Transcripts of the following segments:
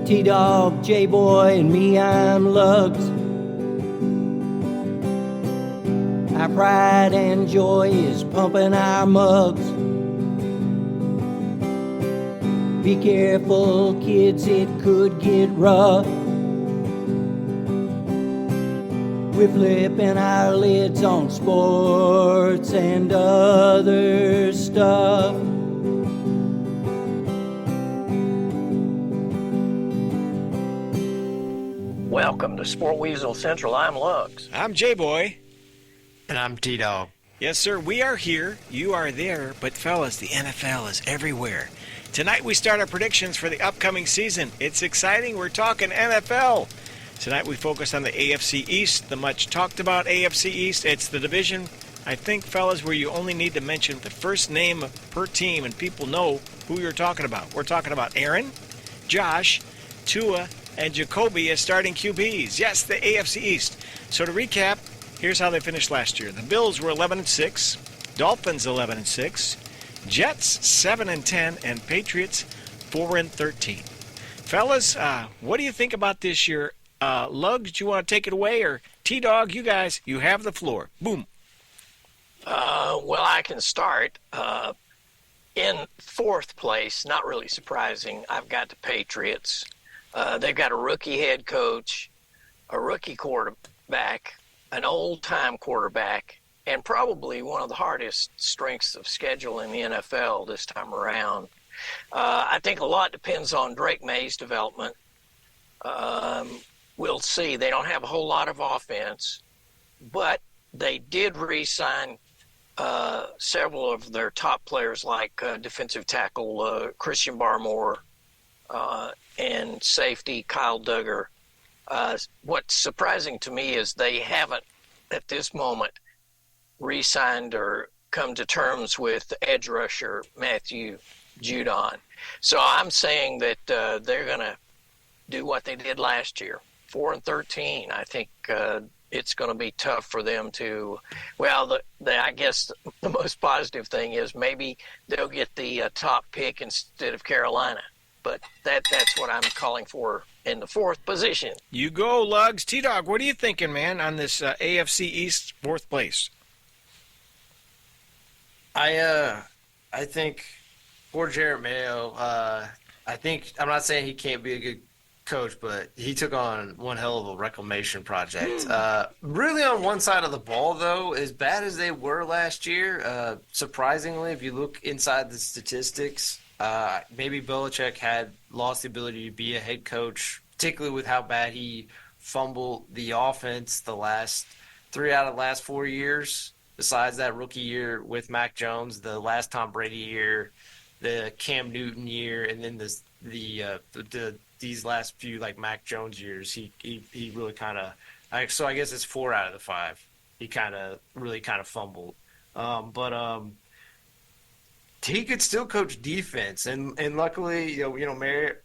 T-Dog, J-Boy, and me, I'm Lugs. Our pride and joy is pumping our mugs. Be careful, kids, it could get rough. We're flipping our lids on sports and other stuff. Welcome to Sport Weasel Central. I'm Lugs. I'm J-Boy. And I'm T-Dog. Yes, sir, we are here. You are there. But, fellas, the NFL is everywhere. Tonight we start our predictions for the upcoming season. It's exciting. We're talking NFL. Tonight we focus on the AFC East, the much talked about AFC East. It's the division, I think, fellas, where you only need to mention the first name per team and people know who you're talking about. We're talking about Aaron, Josh, Tua, and Jacoby as starting QBs. Yes, the AFC East. So to recap, here's how they finished last year. The Bills were 11-6, Dolphins 11-6, Jets 7-10, and Patriots 4-13. Fellas, what do you think about this year? Lugs, do you want to take it away, or T-Dog, you guys, you have the floor. Boom. Well, I can start. In fourth place, not really surprising, I've got the Patriots. They've got a rookie head coach, a rookie quarterback, an old-time quarterback, and probably one of the hardest strengths of schedule in the NFL this time around. I think a lot depends on Drake May's development. We'll see. They don't have a whole lot of offense, but they did re-sign several of their top players like defensive tackle Christian Barmore, and safety Kyle Duggar. What's surprising to me is they haven't, at this moment, re-signed or come to terms with edge rusher Matthew Judon. So I'm saying that they're going to do what they did last year, 4-13. I think it's going to be tough for them to. Well, I guess the most positive thing is maybe they'll get the top pick instead of Carolina. But that's what I'm calling for in the fourth position. You go, Lugs. T-Dog, what are you thinking, man, on this AFC East fourth place? I think for Jarrett Mayo, I'm not saying he can't be a good coach, but he took on one hell of a reclamation project. Really on one side of the ball, though, as bad as they were last year, surprisingly, if you look inside the statistics, maybe Belichick had lost the ability to be a head coach, particularly with how bad he fumbled the offense the last 3 out of the last 4 years. Besides that rookie year with Mac Jones, the last Tom Brady year, the Cam Newton year, and then these last few like Mac Jones years, he really kind of. So I guess it's 4 out of the 5. He really fumbled, but he could still coach defense, and luckily, Merritt,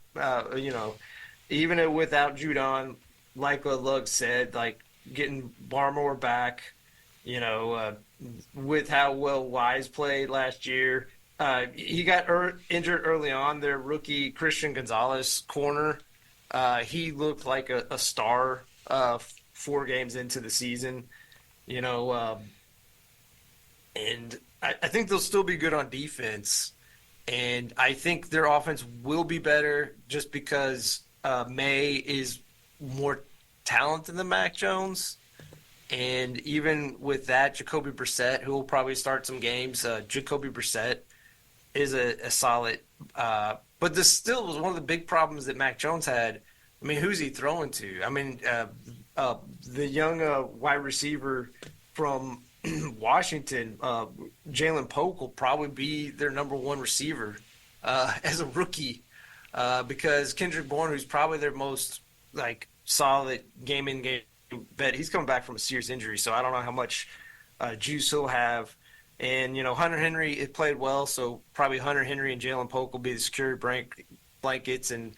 even without Judon, like what Lugg said, like getting Barmore back, with how well Wise played last year, he got injured early on. Their rookie Christian Gonzalez corner, he looked like a star 4 games into the season, and I think they'll still be good on defense, and I think their offense will be better just because May is more talented than Mac Jones. And even with that, Jacoby Brissett, who will probably start some games, Jacoby Brissett is a solid but this still was one of the big problems that Mac Jones had. I mean, who's he throwing to? I mean, the young wide receiver from Washington, Jalen Polk, will probably be their number one receiver as a rookie because Kendrick Bourne, who's probably their most solid game-in-game bet, he's coming back from a serious injury, so I don't know how much juice he'll have. And, Hunter Henry, it played well, so probably Hunter Henry and Jalen Polk will be the security blankets. And,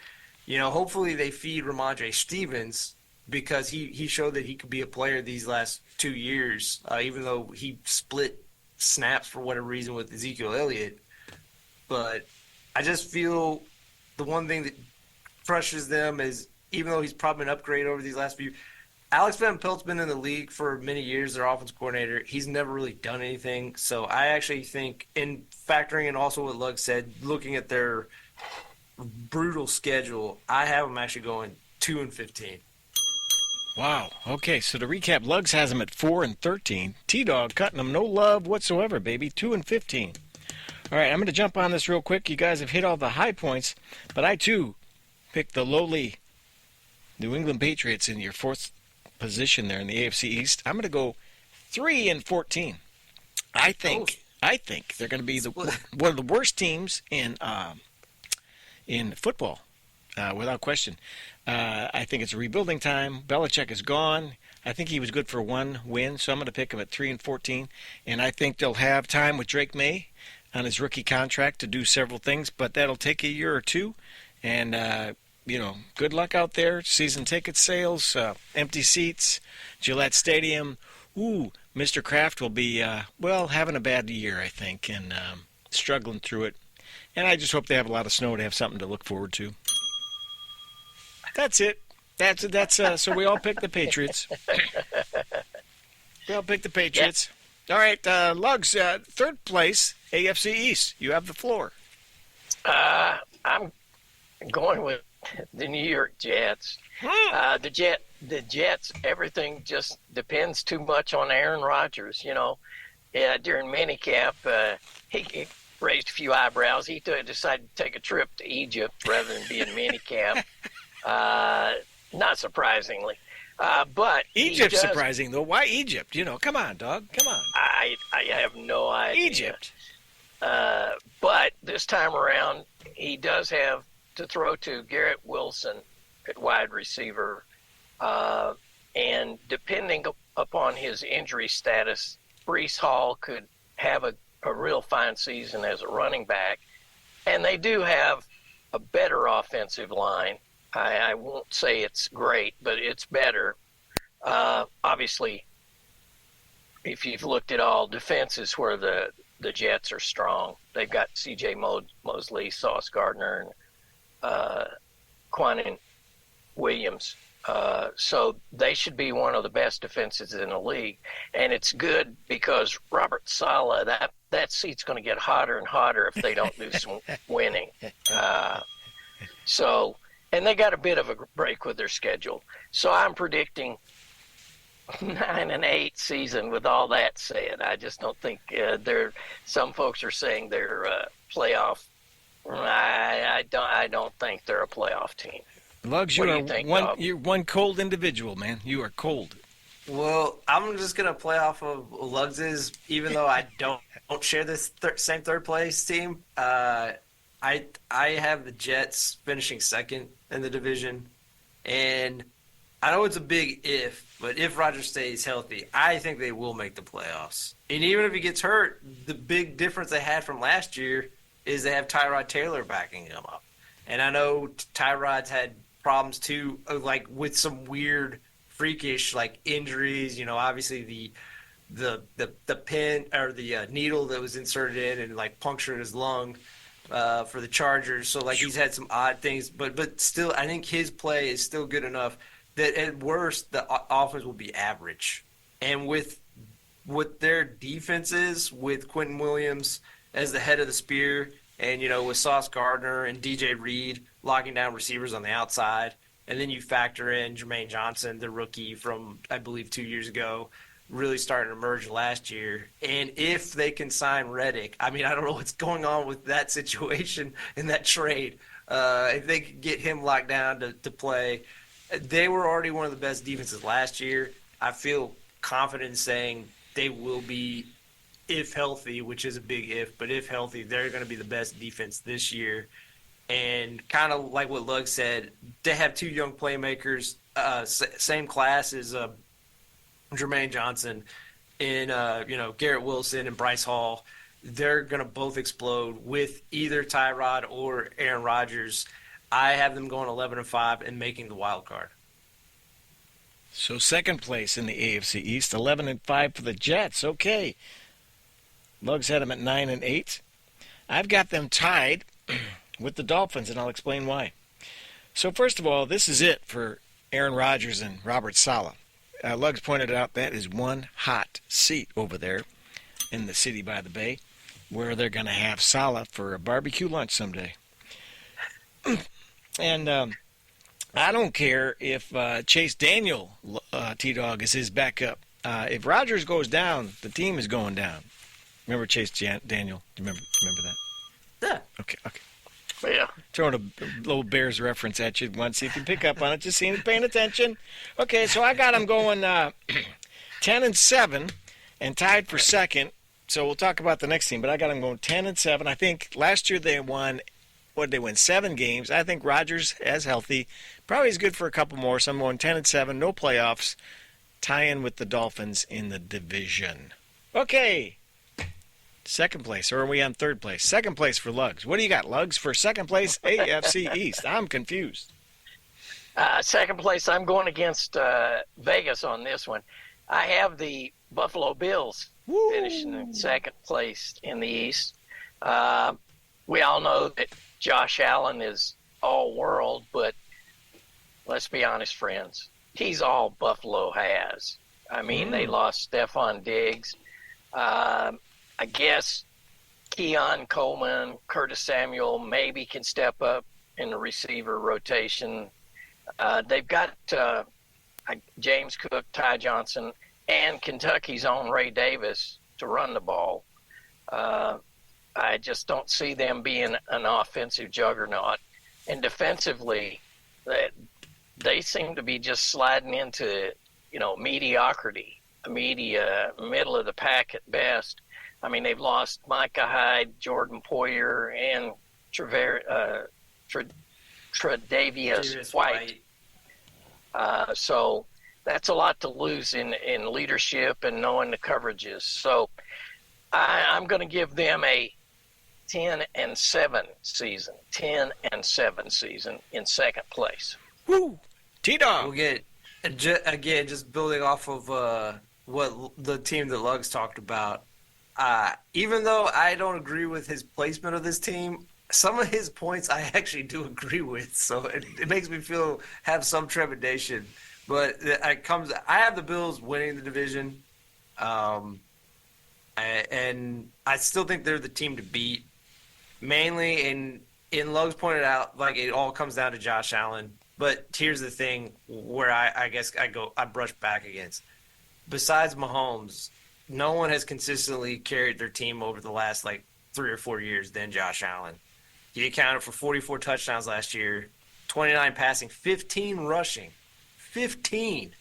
hopefully they feed Ramondre Stevens because he showed that he could be a player these last 2 years, even though he split snaps for whatever reason with Ezekiel Elliott. But I just feel the one thing that crushes them is, even though he's probably an upgrade over these last few. Alex Van Pelt's been in the league for many years, their offense coordinator. He's never really done anything. So I actually think, in factoring in also what Lugg said, looking at their brutal schedule, I have them actually going 2-15. Wow. Okay, so to recap, Luggs has them at 4-13. T-Dog cutting them no love whatsoever, baby. 2-15. All right, I'm going to jump on this real quick. You guys have hit all the high points, but I too picked the lowly New England Patriots in your fourth position there in the AFC East. I'm going to go 3-14. I think they're going to be one of the worst teams in football, without question. I think it's a rebuilding time. Belichick is gone. I think he was good for one win, so I'm going to pick him at 3-14. And I think they'll have time with Drake May on his rookie contract to do several things, but that'll take a year or two. And good luck out there. Season ticket sales, empty seats, Gillette Stadium. Ooh, Mr. Kraft will be, having a bad year, I think, and struggling through it. And I just hope they have a lot of snow to have something to look forward to. That's it. So we all picked the Patriots. We all picked the Patriots. Yep. All right, Luggs, third place, AFC East. You have the floor. I'm going with the New York Jets. The Jets, everything just depends too much on Aaron Rodgers. During minicamp, he raised a few eyebrows. He decided to take a trip to Egypt rather than be in minicamp. Not surprisingly. But Egypt's surprising, though. Why Egypt? Come on, dog. Come on. I have no idea. Egypt. But this time around, he does have to throw to Garrett Wilson at wide receiver. And depending upon his injury status, Breece Hall could have a real fine season as a running back. And they do have a better offensive line. I won't say it's great, but it's better. Obviously, if you've looked at all defenses where the Jets are strong, they've got C.J. Mosley, Sauce Gardner, and Quantin Williams. So they should be one of the best defenses in the league. And it's good because Robert Saleh, that seat's going to get hotter and hotter if they don't do some winning. And they got a bit of a break with their schedule. So I'm predicting 9-8 season. With all that said, I just don't think some folks are saying they're playoff. I don't think they're a playoff team. Luggs, you're one cold individual, man. You are cold. Well, I'm just gonna play off of Luggs's, even though I don't share this same third place team. I have the Jets finishing second in the division, and I know it's a big if, but if Rodgers stays healthy, I think they will make the playoffs. And even if he gets hurt, the big difference they had from last year is they have Tyrod Taylor backing him up. And I know Tyrod's had problems too, like with some weird, freakish injuries. Obviously the pin or the needle that was inserted in and punctured his lung. For the Chargers, so he's had some odd things, but still, I think his play is still good enough that at worst the offense will be average. And with their defenses, with Quentin Williams as the head of the spear, and with Sauce Gardner and DJ Reed locking down receivers on the outside, and then you factor in Jermaine Johnson, the rookie from I believe 2 years ago, really starting to emerge last year. And if they can sign Reddick, I don't know what's going on with that situation in that trade. If they could get him locked down to play, they were already one of the best defenses last year. I feel confident in saying they will be, if healthy, which is a big if, but if healthy, they're going to be the best defense this year. And kind of like what Lugg said, they have two young playmakers, same class as Jermaine Johnson and Garrett Wilson and Bryce Hall. They're going to both explode with either Tyrod or Aaron Rodgers. I have them going 11-5 and making the wild card. So second place in the AFC East, 11-5 for the Jets. Okay. Luggs had them at 9-8. I've got them tied with the Dolphins, and I'll explain why. So first of all, this is it for Aaron Rodgers and Robert Saleh. Luggs pointed out that is one hot seat over there in the city by the bay, where they're going to have Saleh for a barbecue lunch someday. And I don't care if Chase Daniel, T-Dog, is his backup. If Rodgers goes down, the team is going down. Remember Chase Daniel? Do you remember that? Yeah. Okay. Yeah. Throwing a little Bears reference at you once, see if you pick up on it. Just seeing you paying attention. Okay, so I got him going 10-7 and tied for second. So we'll talk about the next team, but I got him going 10-7. I think last year they won. What did they win? 7 games. I think Rodgers, as healthy, probably is good for a couple more. So I'm going 10-7, no playoffs, tie-in with the Dolphins in the division. Okay. Second place, or are we on third place? Second place for Luggs. What do you got, Luggs, for second place, AFC East? I'm confused. Second place, I'm going against Vegas on this one. I have the Buffalo Bills finishing in second place in the East. We all know that Josh Allen is all world, but let's be honest, friends. He's all Buffalo has. I mean, they lost Stephon Diggs. I guess Keon Coleman, Curtis Samuel maybe can step up in the receiver rotation. They've got James Cook, Ty Johnson, and Kentucky's own Ray Davis to run the ball. I just don't see them being an offensive juggernaut. And defensively, they seem to be just sliding into, mediocrity, middle of the pack at best. I mean, they've lost Micah Hyde, Jordan Poyer, and Tre'Davious White. So that's a lot to lose in leadership and knowing the coverages. So I'm going to give them a 10-7 season. 10-7 season in second place. Woo! T-Dog. We'll get, again, just building off of what the team that Luggs talked about. Even though I don't agree with his placement of this team, some of his points I actually do agree with. So it makes me have some trepidation. But I have the Bills winning the division. And I still think they're the team to beat. Mainly, in Luggs pointed out, like, it all comes down to Josh Allen. But here's the thing where I guess I brush back against. Besides Mahomes, no one has consistently carried their team over the last 3 or 4 years than Josh Allen. He accounted for 44 touchdowns last year, 29 passing, 15 rushing. 15.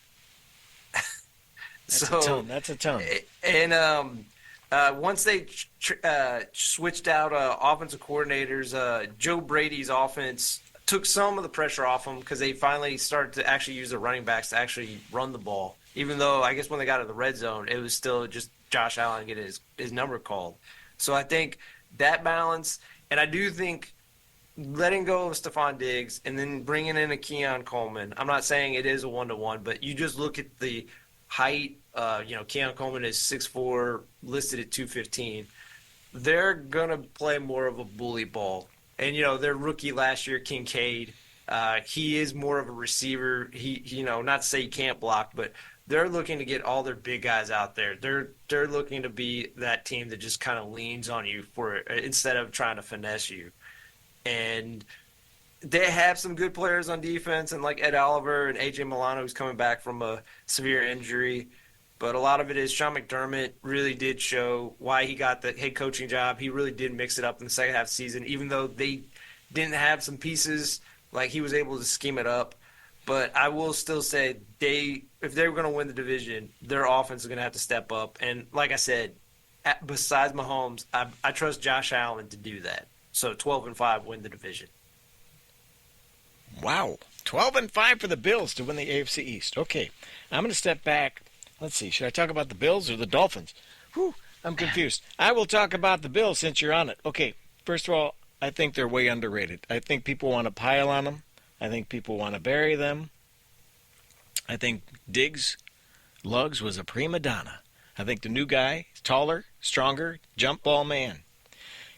That's a ton. And once they switched out offensive coordinators, Joe Brady's offense took some of the pressure off them because they finally started to actually use the running backs to actually run the ball. Even though I guess when they got to the red zone, it was still just Josh Allen getting his number called. So I think that balance, and I do think letting go of Stephon Diggs and then bringing in a Keon Coleman. I'm not saying it is a 1-to-1, but you just look at the height. Keon Coleman is 6'4", listed at 215. They're gonna play more of a bully ball, and their rookie last year, Kincaid. He is more of a receiver. He not to say he can't block, but they're looking to get all their big guys out there. They're looking to be that team that just kind of leans on you instead of trying to finesse you. And they have some good players on defense, and like Ed Oliver and AJ Milano, who's coming back from a severe injury. But a lot of it is Sean McDermott really did show why he got the head coaching job. He really did mix it up in the second half of the season, even though they didn't have some pieces. He was able to scheme it up. But I will still say if they were going to win the division, their offense is going to have to step up. And like I said, besides Mahomes, I trust Josh Allen to do that. So 12-5 win the division. Wow. 12-5 for the Bills to win the AFC East. Okay. I'm going to step back. Let's see. Should I talk about the Bills or the Dolphins? Whew, I'm confused. I will talk about the Bills since you're on it. Okay. First of all, I think they're way underrated. I think people want to pile on them. I think people want to bury them. I think Luggs was a prima donna. I think the new guy is taller, stronger, jump ball man.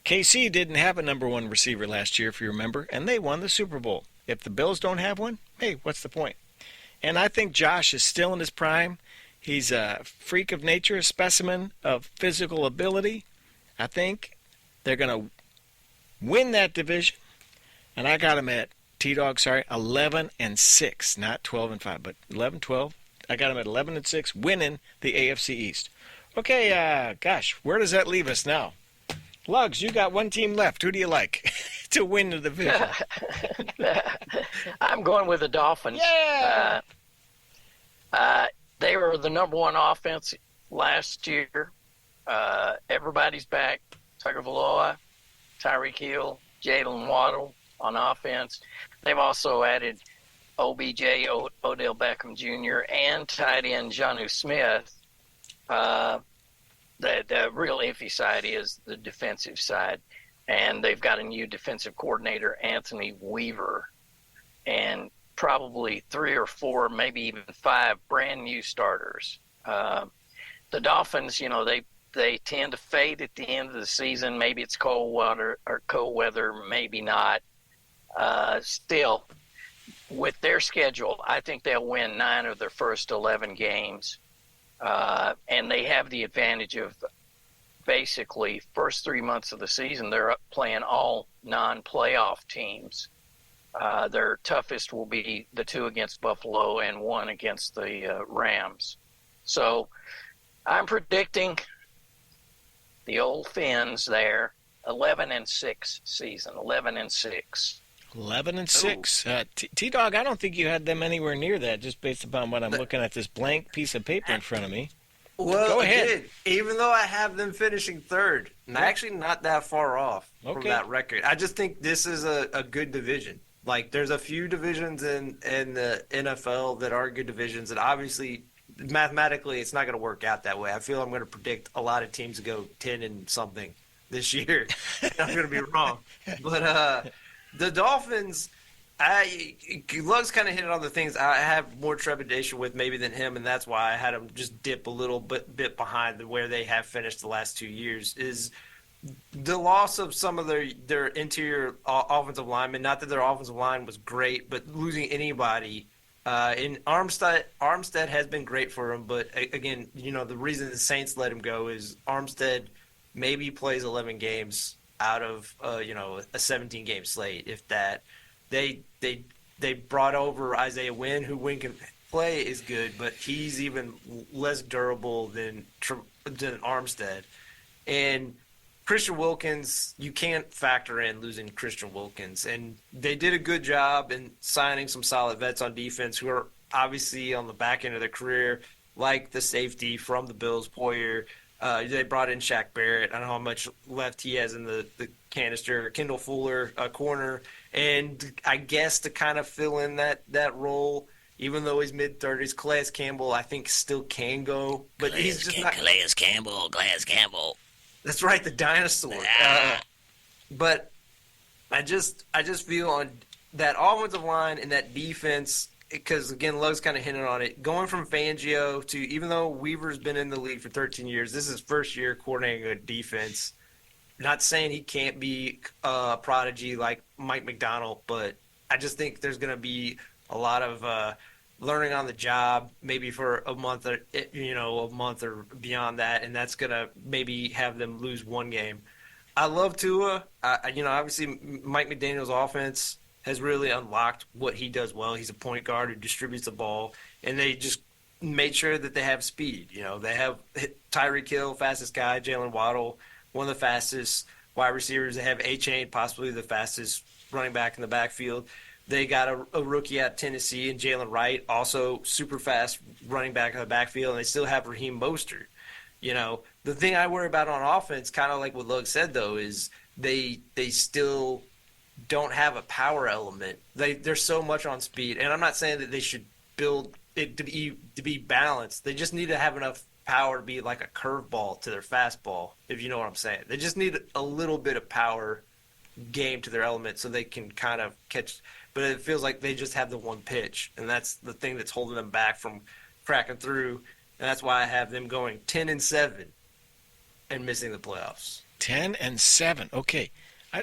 KC didn't have a number one receiver last year, if you remember, and they won the Super Bowl. If the Bills don't have one, hey, what's the point? And I think Josh is still in his prime. He's a freak of nature, a specimen of physical ability. I think they're going to win that division. And I got him at, T-Dog, 11-6, not 12-5, but 11-12. I got him at 11-6, winning the AFC East. Okay, gosh, where does that leave us now? Lugs, you got one team left. Who do you like to win the division? I'm going with the Dolphins. Yeah! They were the number one offense last year. Everybody's back. Tagovailoa, Tyreek Hill, Jalen Waddle on offense. They've also added OBJ, Odell Beckham Jr., and tight end Jonnu Smith. The real iffy side is the defensive side. And they've got a new defensive coordinator, Anthony Weaver, and probably 3 or 4, maybe even 5 brand new starters. The Dolphins, they tend to fade at the end of the season. Maybe it's cold weather, maybe not. Still, with their schedule, I think they'll win 9 of their first 11 games. And they have the advantage of basically first 3 months of the season, they're playing all non-playoff teams. Their toughest will be the 2 against Buffalo and 1 against the Rams. So I'm predicting the old Finns there, 11-6 season, 11-6. 11-6. T-Dog, I don't think you had them anywhere near that, just based upon what I'm looking at this blank piece of paper in front of me. Well, Go ahead. Again, even though I have them finishing third, and actually not that far off from that record. I just think this is a good division. Like, there's a few divisions in the NFL that are good divisions, and obviously, mathematically, it's not going to work out that way. I feel I'm going to predict a lot of teams to go 10 and something this year. I'm going to be wrong. But the Dolphins, Lugs kind of hit on the things I have more trepidation with maybe than him, and that's why I had them just dip a little bit behind where they have finished the last 2 years, is the loss of some of their interior offensive linemen. Not that their offensive line was great, but losing anybody. In Armstead has been great for him, but again, the reason the Saints let him go is Armstead maybe plays 11 games out of a 17-game slate, if that. They brought over Isaiah Wynn, who Wynn can play is good, but he's even less durable than Armstead. And Christian Wilkins, you can't factor in losing Christian Wilkins. And they did a good job in signing some solid vets on defense who are obviously on the back end of their career, like the safety from the Bills, Poyer. They brought in Shaq Barrett. I don't know how much left he has in the canister. Kendall Fuller, corner. And I guess to kind of fill in that role, even though he's mid-30s, Calais Campbell, I think, still can go. But he's just not – Calais Campbell. That's right, the dinosaur. But I just feel on that offensive line and that defense, because, again, Lugs kind of hinted on it, going from Fangio to, even though Weaver's been in the league for 13 years, this is his first year coordinating a defense. Not saying he can't be a prodigy like Mike McDonald, but I just think there's going to be a lot of learning on the job, maybe for a month or beyond that, and that's going to maybe have them lose one game. I love Tua. Obviously Mike McDaniel's offense has really unlocked what he does well. He's a point guard who distributes the ball, and they just made sure that they have speed. They have Tyreek Hill, fastest guy, Jalen Waddle, one of the fastest wide receivers. They have A-Chain, possibly the fastest running back in the backfield. They got a rookie out of Tennessee and Jalen Wright, also super fast running back in the backfield, and they still have Raheem Mostert. The thing I worry about on offense, kind of like what Lug said, though, is they still don't have a power element. They're so much on speed, and I'm not saying that they should build it to be balanced. They just need to have enough power to be like a curveball to their fastball, if you know what I'm saying. They just need a little bit of power game to their element so they can kind of catch. But it feels like they just have the one pitch, and that's the thing that's holding them back from cracking through. And that's why I have them going 10-7 and missing the playoffs. 10-7. Okay.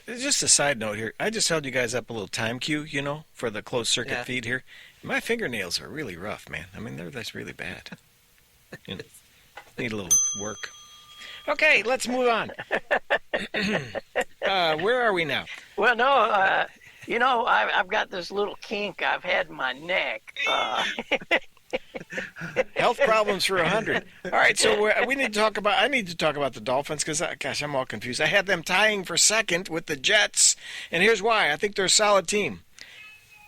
Just a side note here. I just held you guys up a little time cue, for the closed circuit Yeah. feed here. My fingernails are really rough, man. I mean, that's really bad. You know, need a little work. Okay, let's move on. Where are we now? Well, no, I've got this little kink I've had in my neck. Health problems for 100. All right, so we need to talk about. I need to talk about the Dolphins because, gosh, I'm all confused. I had them tying for second with the Jets, and here's why. I think they're a solid team.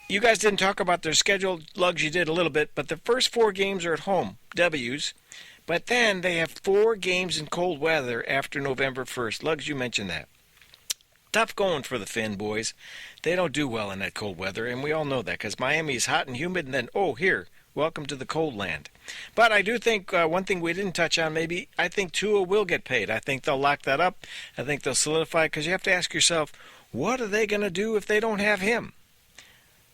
You guys didn't talk about their schedule. Lugs, you did a little bit, but the first 4 games are at home, W's. But then they have 4 games in cold weather after November 1st. Lugs, you mentioned that. Tough going for the Finn boys. They don't do well in that cold weather, and we all know that because Miami is hot and humid, and then, here, welcome to the cold land. But I do think one thing we didn't touch on maybe, I think Tua will get paid. I think they'll lock that up. I think they'll solidify because you have to ask yourself, what are they going to do if they don't have him?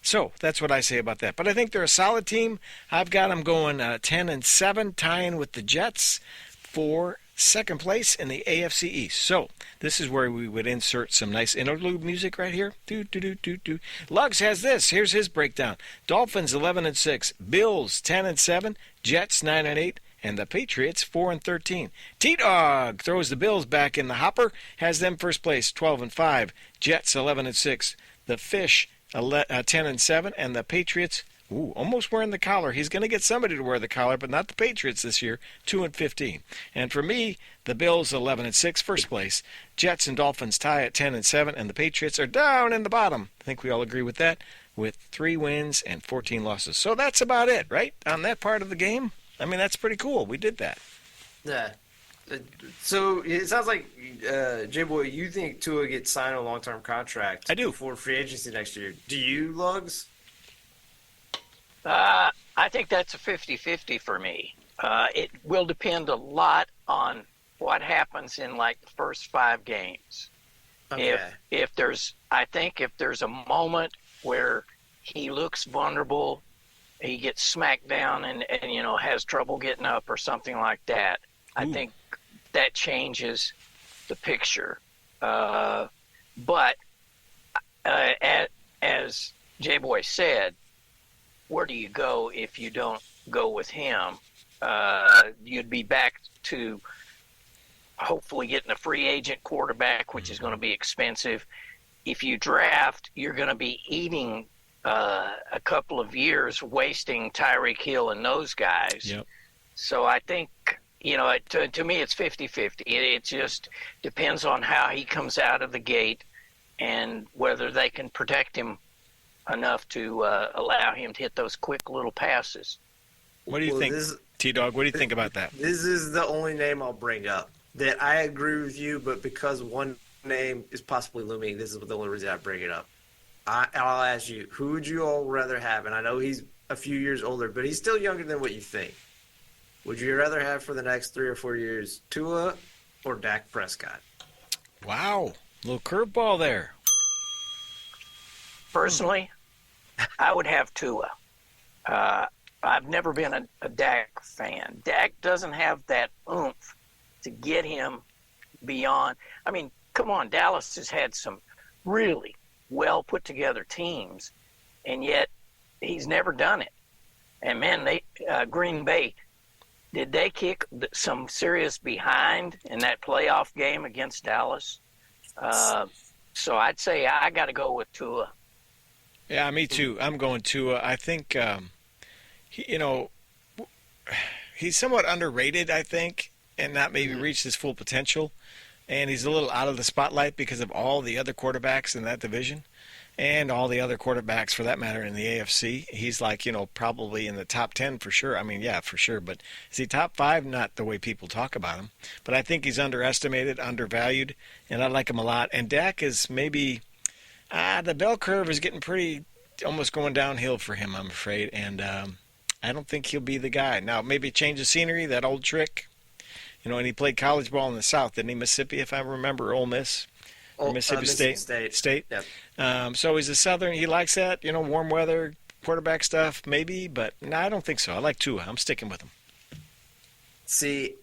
So that's what I say about that. But I think they're a solid team. I've got them going 10-7, tying with the Jets for second place in the AFC East. So this is where we would insert some nice interlude music right here. Do do do do do. Lugs has this. Here's his breakdown. Dolphins 11-6, Bills 10-7, Jets 9-8. And the Patriots 4-13. T-Dog throws the Bills back in the hopper, has them first place 12-5. Jets 11-6. The Fish 10-7, and the Patriots, almost wearing the collar. He's going to get somebody to wear the collar, but not the Patriots this year, 2-15. And for me, the Bills 11-6, first place. Jets and Dolphins tie at 10-7, and the Patriots are down in the bottom. I think we all agree with that, with 3 wins and 14 losses. So that's about it, right? On that part of the game. I mean, that's pretty cool. We did that. Yeah. So it sounds like, J-Boy, you think Tua gets signed a long-term contract I do. before free agency next year. Do you, Lugs? I think that's a 50-50 for me. It will depend a lot on what happens in like the first 5 games. Okay. If there's a moment where he looks vulnerable, he gets smacked down and has trouble getting up or something like that, I think that changes the picture. But as J-Boy said, where do you go if you don't go with him? You'd be back to hopefully getting a free agent quarterback, which is going to be expensive. If you draft, you're going to be eating a couple of years wasting Tyreek Hill and those guys. Yep. So I think, to me it's 50-50. It just depends on how he comes out of the gate and whether they can protect him enough to allow him to hit those quick little passes. What do you think, T-Dog? What do you think about that? This is the only name I'll bring up that I agree with you, but because one name is possibly looming, this is the only reason I bring it up. I'll ask you, who would you all rather have? And I know he's a few years older, but he's still younger than what you think. Would you rather have for the next 3 or 4 years Tua or Dak Prescott? Wow. Little curveball there. Personally, I would have Tua. I've never been a Dak fan. Dak doesn't have that oomph to get him beyond. I mean, come on, Dallas has had some really well put together teams, and yet he's never done it. And man, Green Bay, did they kick some serious behind in that playoff game against Dallas? So I'd say I got to go with Tua. Yeah, me too. I'm going Tua. I think, he's somewhat underrated, I think, and not maybe reached his full potential. And he's a little out of the spotlight because of all the other quarterbacks in that division and all the other quarterbacks, for that matter, in the AFC. He's like, probably in the top 10 for sure. I mean, yeah, for sure. But is he top 5? Not the way people talk about him. But I think he's underestimated, undervalued, and I like him a lot. And Dak is maybe the bell curve is getting pretty almost going downhill for him, I'm afraid. And I don't think he'll be the guy. Now, maybe change of scenery, that old trick. And he played college ball in the South, didn't he? Mississippi, if I remember, Ole Miss. Or Mississippi State. Yep. So he's a Southern. He likes that, warm weather, quarterback stuff, maybe. But no, I don't think so. I like Tua. I'm sticking with him. See,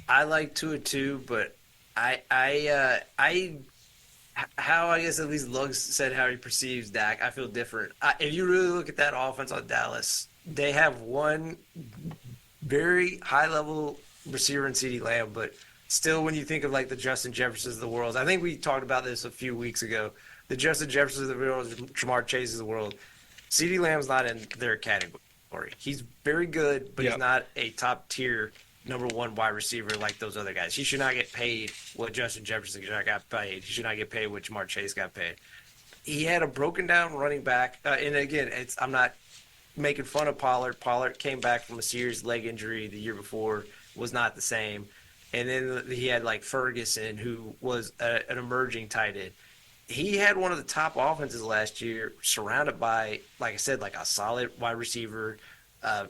I like Tua too, but I how I guess at least Luggs said how he perceives Dak, I feel different. If you really look at that offense on Dallas, they have one very high level receiver in CeeDee Lamb, but still, when you think of like the Justin Jeffersons of the world, I think we talked about this a few weeks ago. The Justin Jeffersons of the world, Jamar Chase of the world, CeeDee Lamb's not in their category. He's very good, but he's not a top tier number one wide receiver like those other guys. He should not get paid what Justin Jefferson got paid. He should not get paid what Jamar Chase got paid. He had a broken down running back, and again, I'm not making fun of Pollard. Pollard came back from a serious leg injury the year before, was not the same. And then he had like Ferguson, who was an emerging tight end. He had one of the top offenses last year, surrounded by, like I said, like a solid wide receiver, a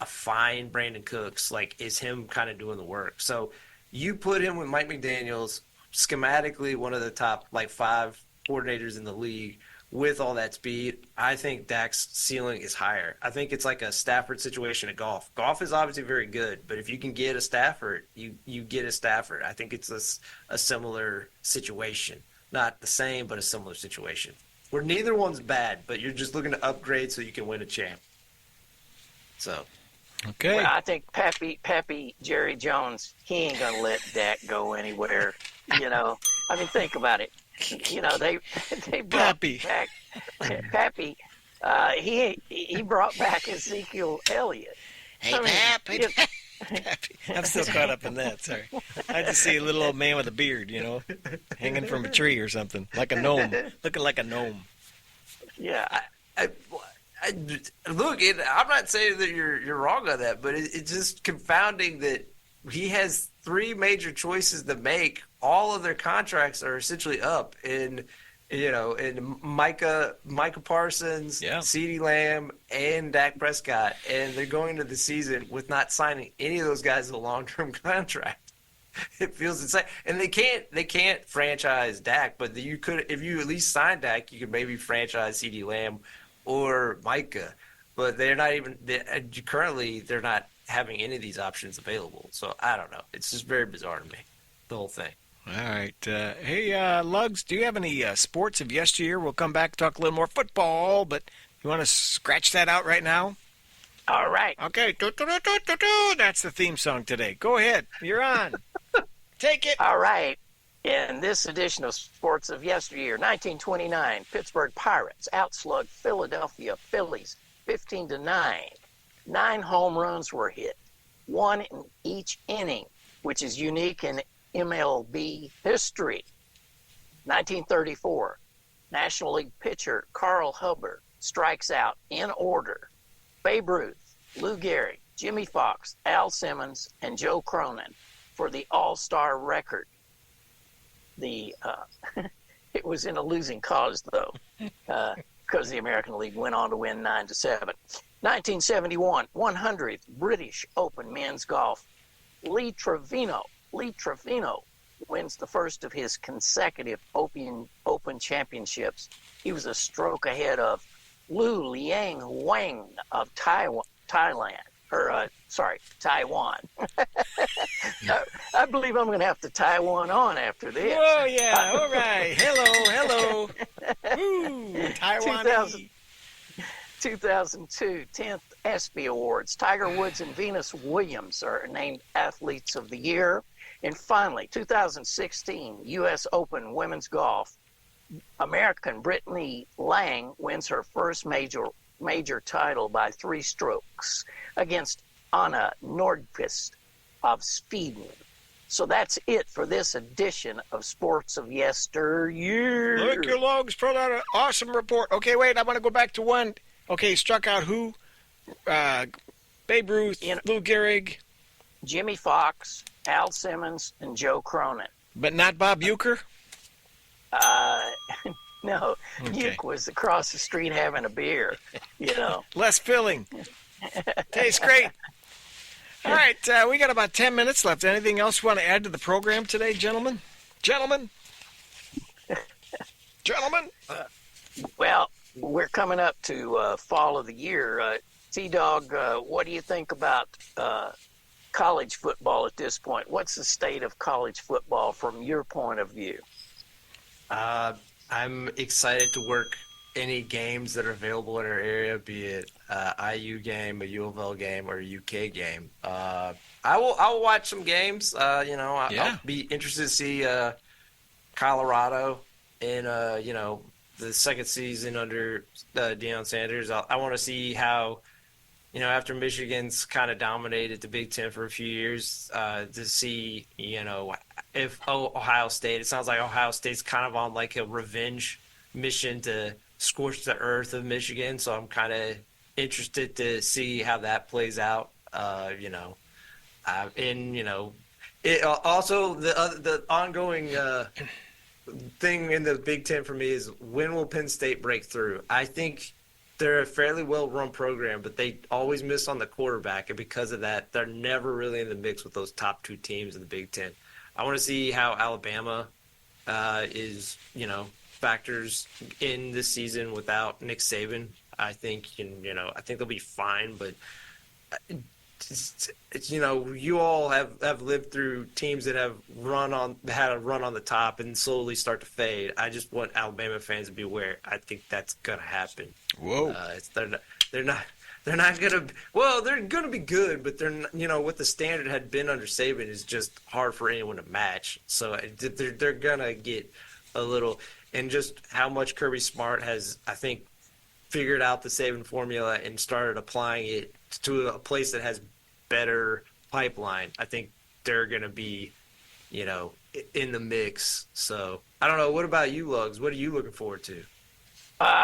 fine Brandon Cooks. Like, is him kind of doing the work. So you put him with Mike McDaniels, schematically one of the top like 5 coordinators in the league, with all that speed. I think Dak's ceiling is higher. I think it's like a Stafford situation at golf. Golf is obviously very good, but if you can get a Stafford, you get a Stafford. I think it's a similar situation. Not the same, but a similar situation. Where neither one's bad, but you're just looking to upgrade so you can win a champ. So. Okay. Well, I think Pappy Jerry Jones, he ain't going to let Dak go anywhere. I mean, think about it. They brought back Pappy. He brought back Ezekiel Elliott. Hey, Pappy. I'm still caught up in that. Sorry, I just see a little old man with a beard, hanging from a tree or something, like a gnome, looking like a gnome. Yeah. Look, I'm not saying that you're wrong on that, but it's just confounding that he has 3 major choices to make. All of their contracts are essentially up in Micah Parsons, CeeDee Lamb, and Dak Prescott, and they're going into the season with not signing any of those guys a long-term contract. It feels insane, and they can't franchise Dak, but you could, if you at least sign Dak, you could maybe franchise CeeDee Lamb or Micah, but they're not even currently. They're not having any of these options available. So I don't know. It's just very bizarre to me, the whole thing. All right. Hey, Luggs, do you have any sports of yesteryear? We'll come back and talk a little more football, but you want to scratch that out right now? All right. Okay. That's the theme song today. Go ahead. You're on. Take it. All right. In this edition of Sports of Yesteryear, 1929, Pittsburgh Pirates outslugged Philadelphia Phillies 15-9. 9 home runs were hit, 1 in each inning, which is unique in MLB history. 1934, National League pitcher Carl Hubbard strikes out in order. Babe Ruth, Lou Gehrig, Jimmy Fox, Al Simmons, and Joe Cronin for the All-Star record. It was in a losing cause, though, because the American League went on to win 9-7. 1971, 100th British Open men's golf. Lee Trevino wins the first of his consecutive Open championships. He was a stroke ahead of Lu Liang Wang of Taiwan. I believe I'm going to have to tie one on after this. Oh, yeah. All right. Hello. Woo, Taiwan. 2002, 10th ESPY Awards. Tiger Woods and Venus Williams are named Athletes of the Year. And finally, 2016, U.S. Open Women's Golf. American Brittany Lang wins her first major title by 3 strokes against Anna Nordqvist of Sweden. So that's it for this edition of Sports of Yesteryear. Look, your Logs put out an awesome report. Okay, wait, I want to go back to one. Okay, struck out who? Babe Ruth, Lou Gehrig. Jimmy Fox, Al Simmons, and Joe Cronin. But not Bob Uecker? No, okay. Uecker was across the street having a beer, Less filling. Tastes great. All right, we got about 10 minutes left. Anything else you want to add to the program today, gentlemen? Well, we're coming up to fall of the year. T-Dog, what do you think about college football at this point? What's the state of college football from your point of view? I'm excited to work any games that are available in our area, be it IU game, a U of L game, or a UK game. I will watch some games. I'll Yeah. be interested to see Colorado in the second season under Deion Sanders. I want to see how after Michigan's kind of dominated the Big Ten for a few years, to see, if Ohio State, it sounds like Ohio State's kind of on like a revenge mission to scorch the earth of Michigan. So I'm kind of interested to see how that plays out. And it also the ongoing thing in the Big Ten for me is when will Penn State break through? I think they're a fairly well-run program, but they always miss on the quarterback, and because of that, they're never really in the mix with those top two teams in the Big Ten. I want to see how Alabama factors in this season without Nick Saban. I think I think they'll be fine, but you all have lived through teams that have had a run on the top and slowly start to fade. I just want Alabama fans to be aware. I think that's gonna happen. Whoa. They're not gonna. Well, they're gonna be good, but they're what the standard had been under Saban is just hard for anyone to match. So they're gonna get a little, and just how much Kirby Smart has, I think, figured out the Saban formula and started applying it to a place that has better pipeline. I think they're going to be, in the mix. So I don't know. What about you, Lugs? What are you looking forward to?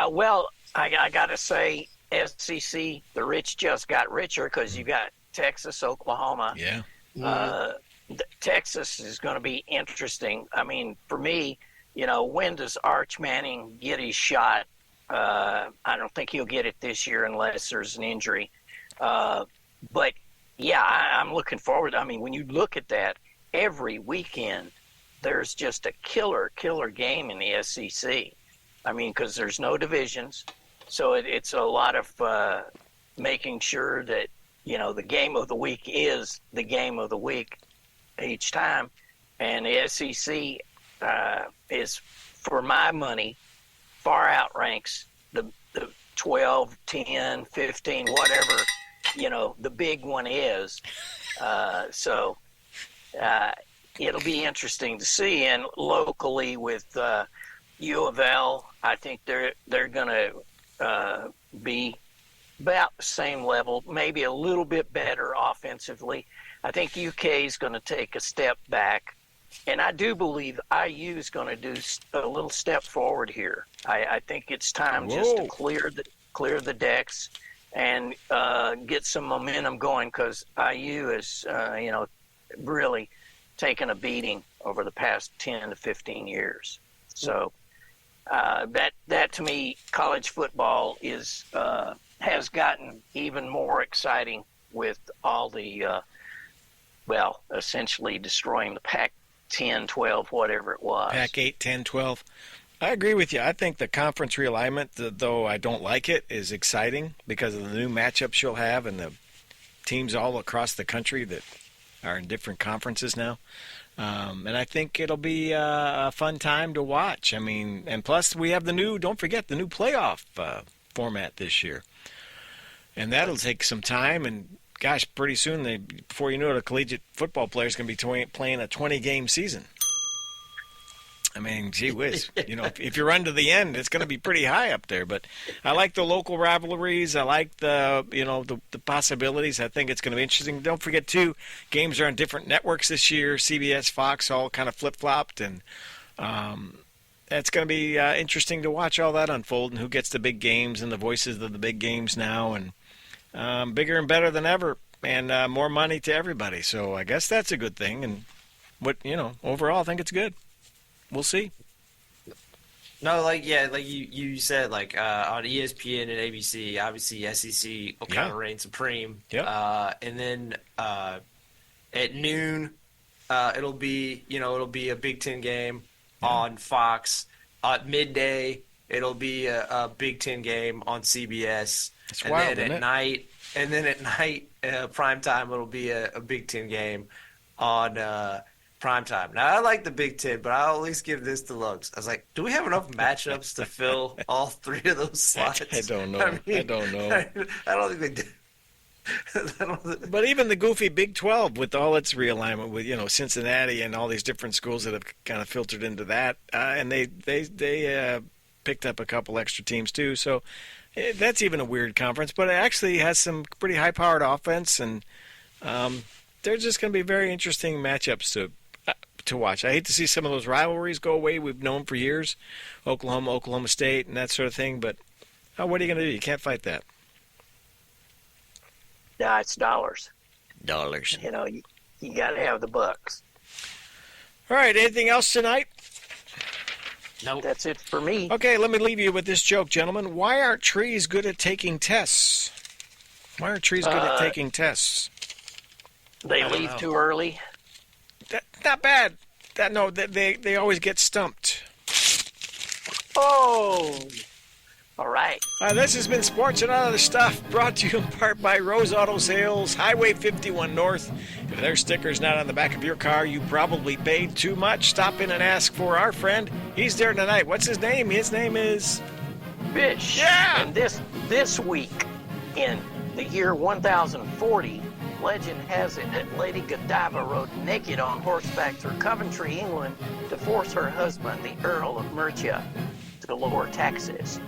Well, I got to say, SEC, the rich just got richer because you got Texas, Oklahoma. Yeah. Texas is going to be interesting. I mean, for me, when does Arch Manning get his shot? I don't think he'll get it this year unless there's an injury. But yeah, I'm looking forward. I mean, when you look at that, every weekend there's just a killer game in the SEC. I mean, because there's no divisions, so it's a lot of making sure that the game of the week is the game of the week each time, and the SEC is, for my money, far outranks the 12, 10, 15, whatever the big one is. So it'll be interesting to see. And locally with U of L, I think they're going to be about the same level, maybe a little bit better offensively. I think UK is going to take a step back. And I do believe IU is going to do a little step forward here. I think it's time just to clear the decks and get some momentum going, because IU is, really taken a beating over the past 10 to 15 years. So that to me, college football has gotten even more exciting with all the, essentially destroying the Pac 10, 12, whatever it was. Pac 8, 10, 12. I agree with you. I think the conference realignment, though I don't like it, is exciting because of the new matchups you'll have and the teams all across the country that are in different conferences now. And I think it'll be a fun time to watch. I mean, and plus we have don't forget the new playoff format this year. And that'll take some time, and gosh, pretty soon, before you know it, a collegiate football player is going to be playing a 20-game season. I mean, gee whiz. If you run to the end, it's going to be pretty high up there. But I like the local rivalries. I like the possibilities. I think it's going to be interesting. Don't forget, too, games are on different networks this year. CBS, Fox, all kind of flip-flopped. And it's going to be interesting to watch all that unfold and who gets the big games and the voices of the big games now. And bigger and better than ever, and more money to everybody. So I guess that's a good thing. And overall, I think it's good. We'll see. No, like you said, like on ESPN and ABC, obviously SEC will kind of reign supreme. Yeah. And then at noon, it'll be a Big Ten game on Fox. At midday, it'll be a Big Ten game on CBS. It's wild, isn't it? And then at night, prime time, it'll be a Big Ten game on prime time. Now I like the Big Ten, but I'll at least give this to Lugs. I was like, do we have enough matchups to fill all three of those slots? I don't know. I don't know. I don't think they did. But even the goofy Big 12 with all its realignment with, Cincinnati and all these different schools that have kind of filtered into that, and they picked up a couple extra teams too. So that's even a weird conference, but it actually has some pretty high-powered offense, and they're just going to be very interesting matchups to watch. I hate to see some of those rivalries go away. We've known for years, Oklahoma, Oklahoma State, and that sort of thing. But what are you going to do? You can't fight that. Yeah, it's dollars. Dollars. You got to have the bucks. All right. Anything else tonight? Nope. That's it for me. Okay, let me leave you with this joke, gentlemen. Why aren't trees good at taking tests? Why aren't trees good at taking tests? They leave too early. Not bad. They always get stumped. Oh, all right. This has been Sports and Other Stuff, brought to you in part by Rose Auto Sales, Highway 51 North. If their sticker's not on the back of your car, you probably paid too much. Stop in and ask for our friend. He's there tonight. What's his name? His name is Fish. Yeah. And this week, in the year 1040, legend has it that Lady Godiva rode naked on horseback through Coventry, England, to force her husband, the Earl of Mercia, to lower taxes.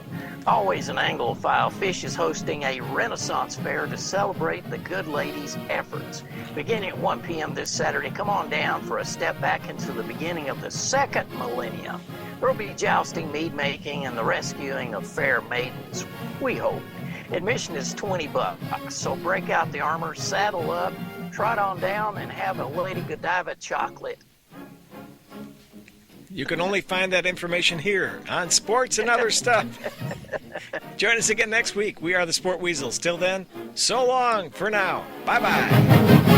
Always an Anglophile, Fish is hosting a Renaissance fair to celebrate the good lady's efforts. Beginning at 1 p.m. this Saturday, come on down for a step back into the beginning of the second millennium. There will be jousting, mead making, and the rescuing of fair maidens, we hope. Admission is $20, so break out the armor, saddle up, trot on down, and have a Lady Godiva chocolate. You can only find that information here on Sports and Other Stuff. Join us again next week. We are the Sport Weasels. Till then, so long for now. Bye-bye.